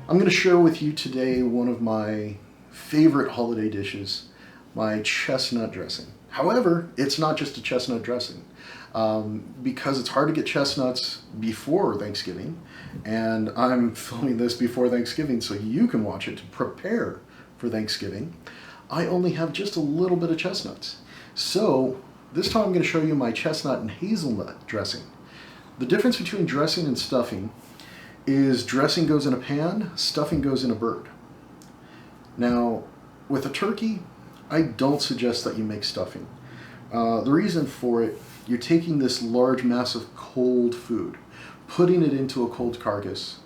I'm going to share with you today one of my favorite holiday dishes, my chestnut dressing. However, it's not just a chestnut dressing. Because it's hard to get chestnuts before Thanksgiving, and I'm filming this before Thanksgiving so you can watch it to prepare for Thanksgiving, I only have just a little bit of chestnuts. So this time I'm going to show you my chestnut and hazelnut dressing. The difference between dressing and stuffing is dressing goes in a pan, stuffing goes in a bird. Now, with a turkey, I don't suggest that you make stuffing. The reason for it, you're taking this large mass of cold food, putting it into a cold carcass,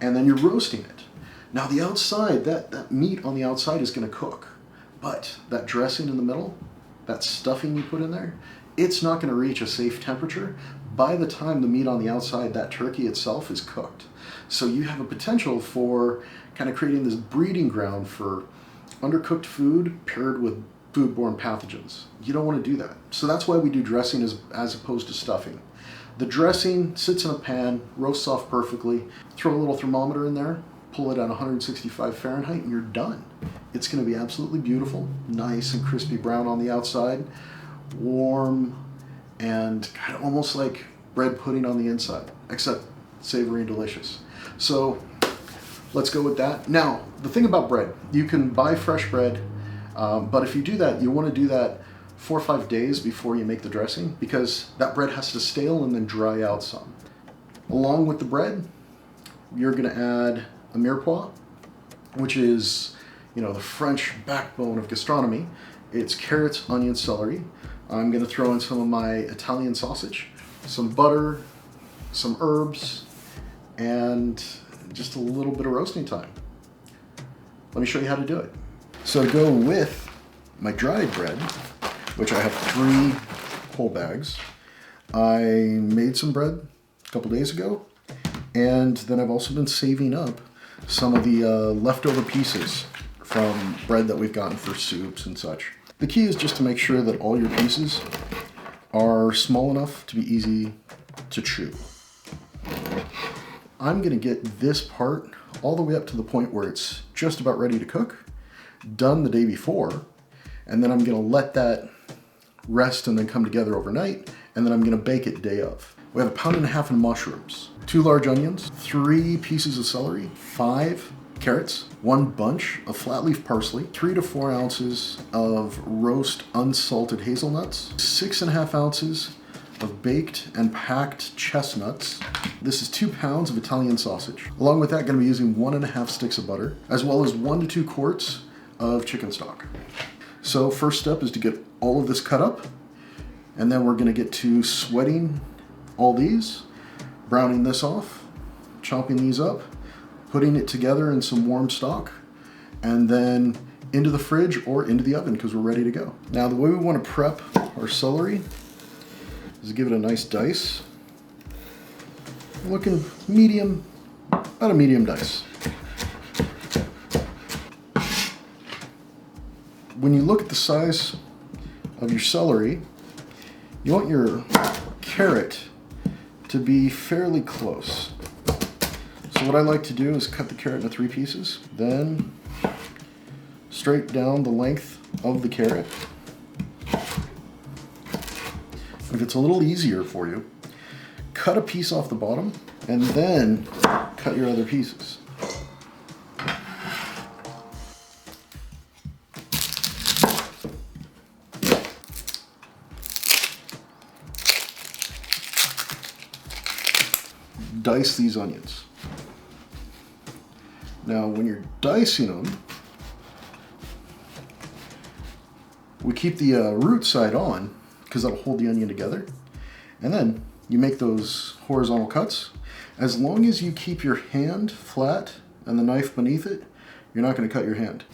and then you're roasting it. Now the outside, that meat on the outside is going to cook, but that dressing in the middle, that stuffing you put in there, it's not going to reach a safe temperature by the time the meat on the outside, that turkey itself, is cooked. So you have a potential for kind of creating this breeding ground for undercooked food paired with foodborne pathogens. You don't want to do that. So that's why we do dressing as opposed to stuffing. The dressing sits in a pan, roasts off perfectly, throw a little thermometer in there, pull it at 165 Fahrenheit, and you're done. It's going to be absolutely beautiful, nice and crispy brown on the outside, warm, and kind of almost like bread pudding on the inside, except savory and delicious. So let's go with that. Now, the thing about bread, you can buy fresh bread, but if you do that, you want to do that 4 or 5 days before you make the dressing, because that bread has to stale and then dry out some. Along with the bread, you're going to add a mirepoix, which is, the French backbone of gastronomy. It's carrots, onions, celery. I'm going to throw in some of my Italian sausage, some butter, some herbs, and just a little bit of roasting time. Let me show you how to do it. So to go with my dried bread, which I have 3 whole bags, I made some bread a couple days ago, and then I've also been saving up some of the leftover pieces from bread that we've gotten for soups and such. The key is just to make sure that all your pieces are small enough to be easy to chew. I'm going to get this part all the way up to the point where it's just about ready to cook, done the day before, and then I'm going to let that rest and then come together overnight, and then I'm going to bake it day of. We have 1.5 pounds of mushrooms, 2 large onions, 3 pieces of celery, 5 carrots, 1 bunch of flat leaf parsley, 3 to 4 ounces of roast unsalted hazelnuts, 6.5 ounces of baked and packed chestnuts. This is 2 pounds of Italian sausage. Along with that, going to be using 1.5 sticks of butter, as well as 1 to 2 quarts of chicken stock. So first step is to get all of this cut up, and then we're going to get to sweating all these, browning this off, chopping these up, putting it together in some warm stock, and then into the fridge or into the oven because we're ready to go. Now the way we want to prep our celery is give it a nice dice. I'm looking medium, about a medium dice. When you look at the size of your celery, you want your carrot to be fairly close. So what I like to do is cut the carrot into 3 pieces, then straight down the length of the carrot. If it's a little easier for you, cut a piece off the bottom and then cut your other pieces. Dice these onions. Now when you're dicing them, we keep the root side on because that'll hold the onion together. And then you make those horizontal cuts. As long as you keep your hand flat and the knife beneath it, you're not going to cut your hand.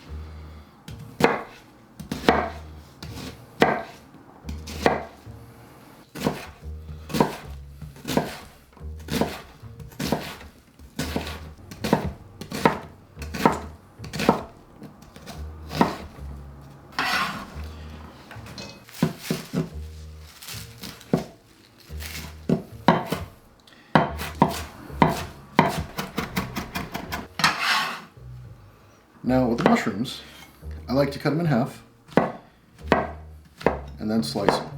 mushrooms, I like to cut them in half and then slice them.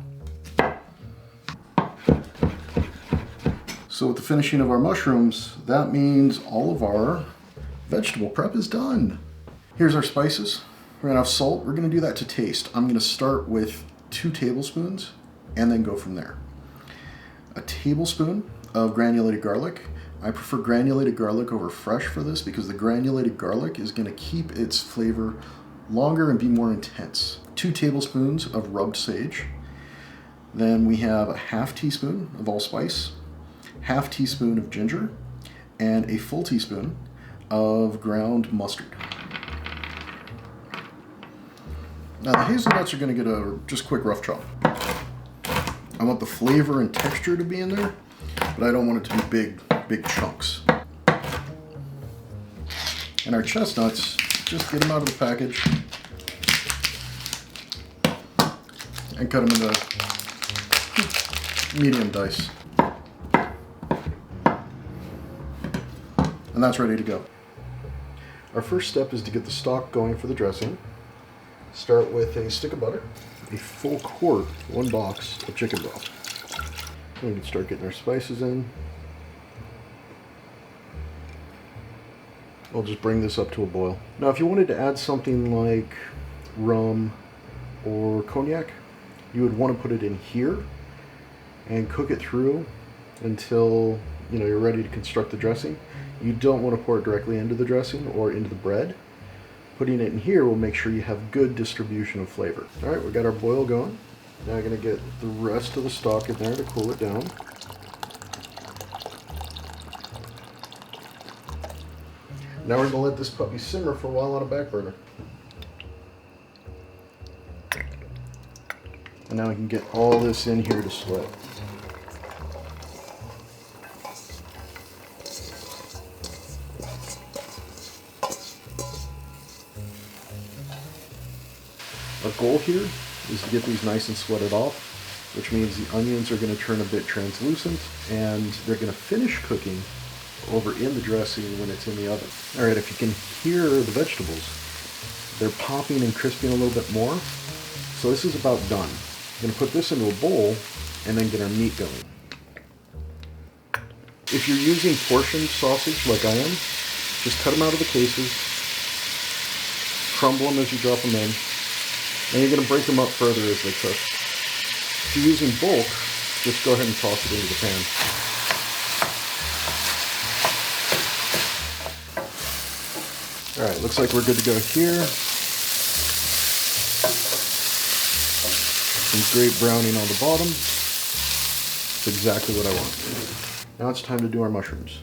So with the finishing of our mushrooms, that means all of our vegetable prep is done. Here's our spices. We're gonna have salt. We're gonna do that to taste. I'm gonna start with 2 tablespoons and then go from there. A tablespoon of granulated garlic. I prefer granulated garlic over fresh for this because the granulated garlic is gonna keep its flavor longer and be more intense. 2 tablespoons of rubbed sage. Then we have a half teaspoon of allspice, half teaspoon of ginger, and a full teaspoon of ground mustard. Now the hazelnuts are going to get a just quick rough chop. I want the flavor and texture to be in there, but I don't want it to be big chunks. And our chestnuts, just get them out of the package and cut them into medium dice. And that's ready to go. Our first step is to get the stock going for the dressing. Start with a stick of butter, a full quart, 1 box of chicken broth. We can start getting our spices in. I'll just bring this up to a boil. Now if you wanted to add something like rum or cognac, you would want to put it in here and cook it through until you're ready to construct the dressing. You don't want to pour it directly into the dressing or into the bread. Putting it in here will make sure you have good distribution of flavor. All right, we got our boil going. Now I'm going to get the rest of the stock in there to cool it down. Now we're going to let this puppy simmer for a while on a back burner. And now we can get all this in here to sweat. Our goal here is to get these nice and sweated off, which means the onions are going to turn a bit translucent and they're going to finish cooking over in the dressing when it's in the oven. All right, if you can hear the vegetables, they're popping and crisping a little bit more. So this is about done. I'm going to put this into a bowl and then get our meat going. If you're using portioned sausage like I am, just cut them out of the cases, crumble them as you drop them in, and you're going to break them up further as they cook. If you're using bulk, just go ahead and toss it into the pan. Alright, looks like we're good to go here. Some great browning on the bottom. That's exactly what I want. Now it's time to do our mushrooms.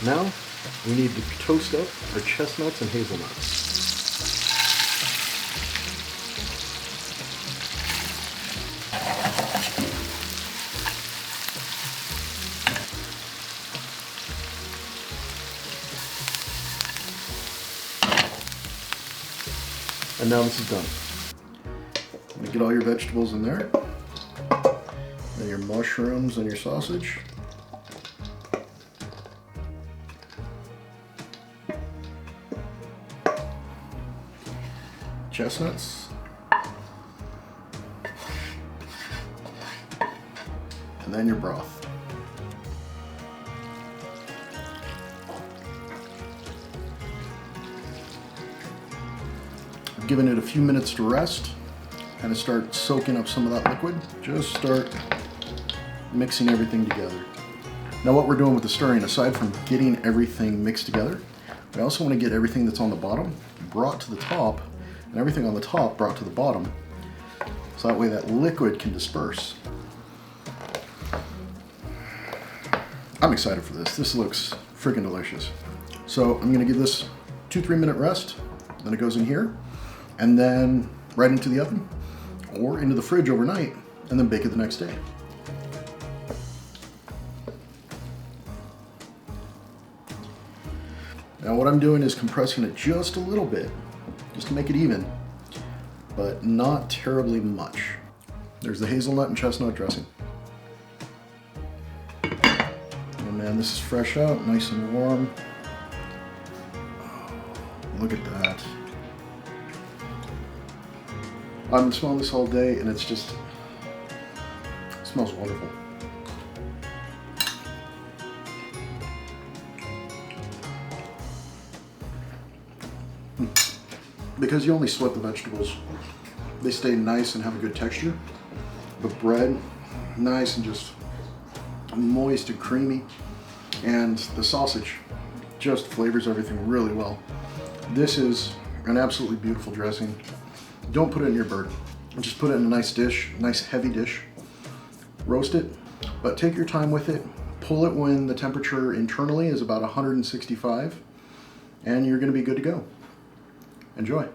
Now, we need to toast up our chestnuts and hazelnuts. And now this is done. I'm gonna get all your vegetables in there, and your mushrooms and your sausage. Chestnuts, and then your broth. I've given it a few minutes to rest, kind of start soaking up some of that liquid. Just start mixing everything together. Now what we're doing with the stirring, aside from getting everything mixed together, we also want to get everything that's on the bottom brought to the top, and everything on the top brought to the bottom, so that way that liquid can disperse. I'm excited for this. This looks freaking delicious. So I'm gonna give this 2-3 minute rest, then it goes in here, and then right into the oven or into the fridge overnight, and then bake it the next day. Now what I'm doing is compressing it just a little bit, just to make it even, but not terribly much. There's the hazelnut and chestnut dressing. Oh man, this is fresh out, nice and warm. Oh, look at that. I've been smelling this all day and it's just, it smells wonderful. Because you only sweat the vegetables, they stay nice and have a good texture. The bread, nice and just moist and creamy. And the sausage just flavors everything really well. This is an absolutely beautiful dressing. Don't put it in your bird. Just put it in a nice dish, nice heavy dish. Roast it, but take your time with it. Pull it when the temperature internally is about 165, and you're gonna be good to go. Enjoy.